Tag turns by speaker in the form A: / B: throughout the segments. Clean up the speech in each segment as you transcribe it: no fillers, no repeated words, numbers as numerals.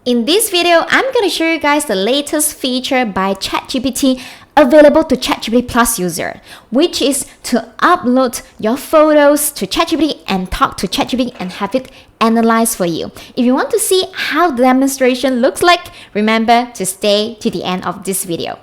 A: In this video, I'm going to show you guys the latest feature by ChatGPT available to ChatGPT Plus user, which is to upload your photos to ChatGPT and talk to ChatGPT and have it analyze for you. If you want to see how the demonstration looks like, remember to stay to the end of this video.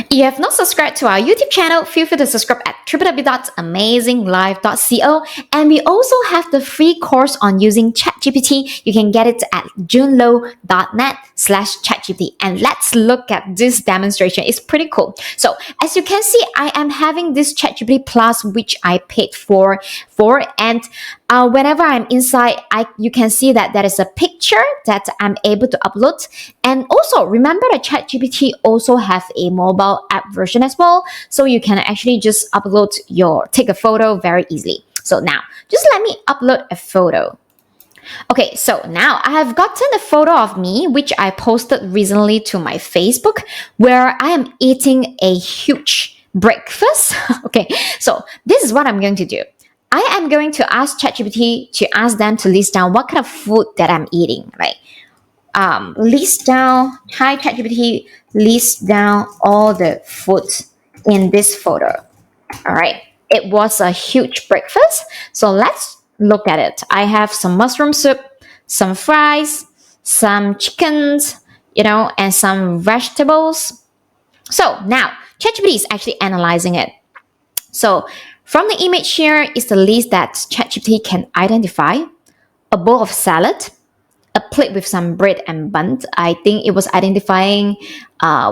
A: If you have not subscribed to our YouTube channel, feel free to subscribe at www.amazinglive.co. And we also have the free course on using ChatGPT. You can get it at junelow.net/ChatGPT. And let's look at this demonstration. It's pretty cool. So as you can see, I am having this ChatGPT Plus, which I paid for and whenever I'm inside, you can see that there is a picture that I'm able to upload. And also remember that ChatGPT also have a mobile app version as well. So you can actually just take a photo very easily. So now just let me upload a photo. Okay, so now I have gotten a photo of me, which I posted recently to my Facebook, where I am eating a huge breakfast. Okay, so this is what I'm going to do. I am going to ask ChatGPT to ask them to list down what kind of food that I'm eating, right? List down, hi ChatGPT, list down all the food in this photo. All right, it was a huge breakfast. So let's look at it. I have some mushroom soup, some fries, some chickens, and some vegetables. So now ChatGPT is actually analyzing it. So from the image here is the list that ChatGPT can identify: a bowl of salad, a plate with some bread and bun. I think it was identifying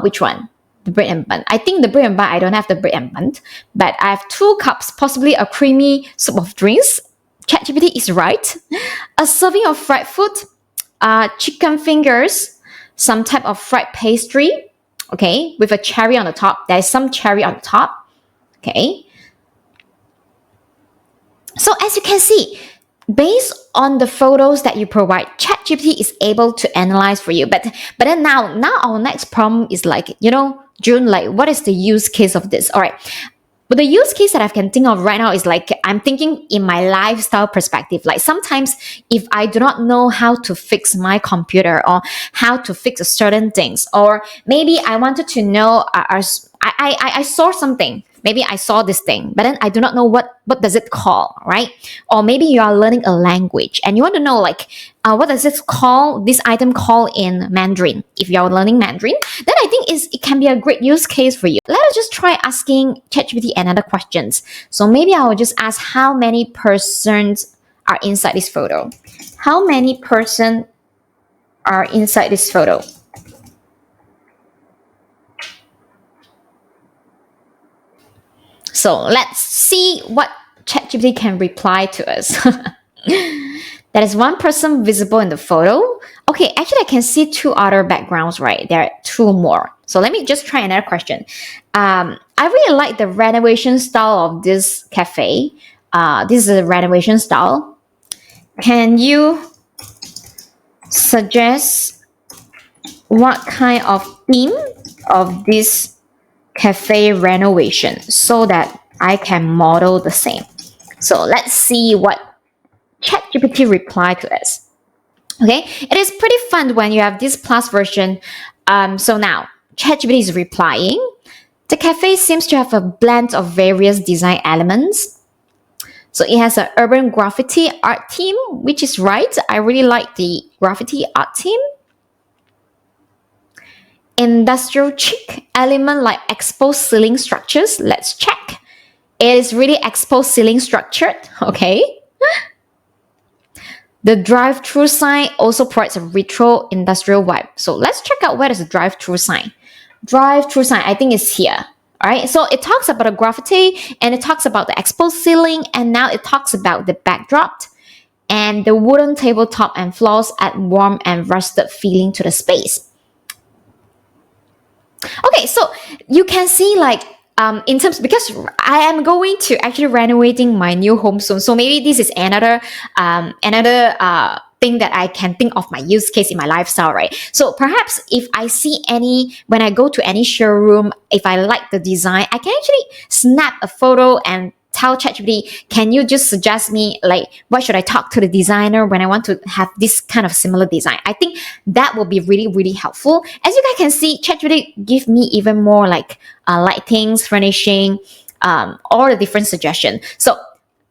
A: which one? The bread and bun. I think the bread and bun, I don't have the bread and bun, but I have 2 cups, possibly a creamy soup of drinks. ChatGPT is right. A serving of fried food, chicken fingers, some type of fried pastry, okay, with a cherry on the top. There is some cherry on the top, okay. So as you can see, based on the photos that you provide, ChatGPT is able to analyze for you. But then now our next problem is June, what is the use case of this? All right. But the use case that I can think of right now is I'm thinking in my lifestyle perspective. Like sometimes if I do not know how to fix my computer or how to fix certain things, or maybe I wanted to know, I saw something. Maybe I saw this thing, but then I do not know what does it call, right? Or maybe you are learning a language and you want to know what does this item call in Mandarin? If you are learning Mandarin, then I think it can be a great use case for you. Let us just try asking ChatGPT another questions. So maybe I will just ask how many persons are inside this photo. How many persons are inside this photo? So let's see what ChatGPT can reply to us. There is 1 person visible in the photo. Okay, actually I can see 2 other backgrounds, right? There are 2 more. So let me just try another question. I really like the renovation style of this cafe. This is a renovation style. Can you suggest what kind of theme of this cafe renovation so that I can model the same? So let's see what ChatGPT replied to us. Okay, it is pretty fun when you have this Plus version. So now ChatGPT is replying. The cafe seems to have a blend of various design elements. So it has an urban graffiti art theme, which is right. I really like the graffiti art theme. Industrial chic element like exposed ceiling structures. Let's check. It is really exposed ceiling structured. Okay. The drive-through sign also provides a retro industrial vibe. So let's check out where is the drive-through sign. Drive-through sign, I think it's here. All right. So it talks about a graffiti and it talks about the exposed ceiling, and now it talks about the backdrop and the wooden tabletop and floors add warm and rusted feeling to the space. Okay, so you can see in terms, because I am going to actually renovating my new home soon. So maybe this is another thing that I can think of my use case in my lifestyle, right? So perhaps if I see when I go to any showroom, if I like the design, I can actually snap a photo and tell ChatGPT, can you just suggest me like what should I talk to the designer when I want to have this kind of similar design? I think that will be really, really helpful. As you guys can see, ChatGPT give me even more like lightings, furnishing, all the different suggestions. So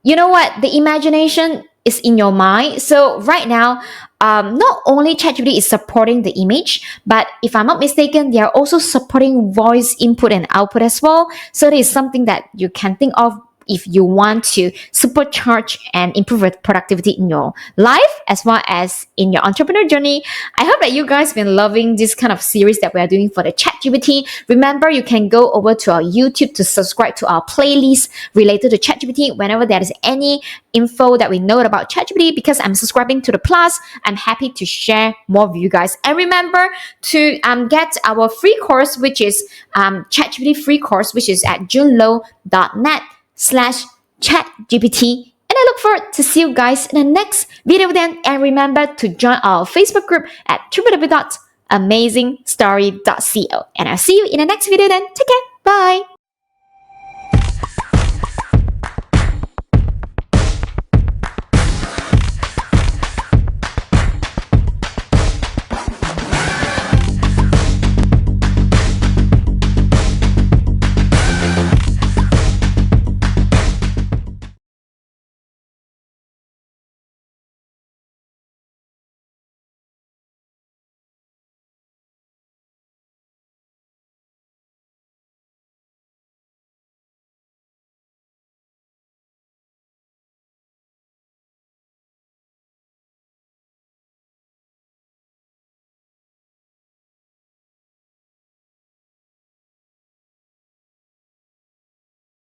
A: you know what? The imagination is in your mind. So right now, not only ChatGPT is supporting the image, but if I'm not mistaken, they are also supporting voice input and output as well. So it is something that you can think of if you want to supercharge and improve productivity in your life as well as in your entrepreneur journey. I hope that you guys have been loving this kind of series that we are doing for the ChatGPT. Remember, you can go over to our YouTube to subscribe to our playlist related to ChatGPT whenever there is any info that we know about ChatGPT. Because I'm subscribing to the Plus, I'm happy to share more with you guys. And remember to get our free course, which is ChatGPT free course, which is at junelow.net/ChatGPT. And I look forward to see you guys in the next video then. And remember to join our Facebook group at www.amazingstory.co. And I'll see you in the next video then. Take care. Bye.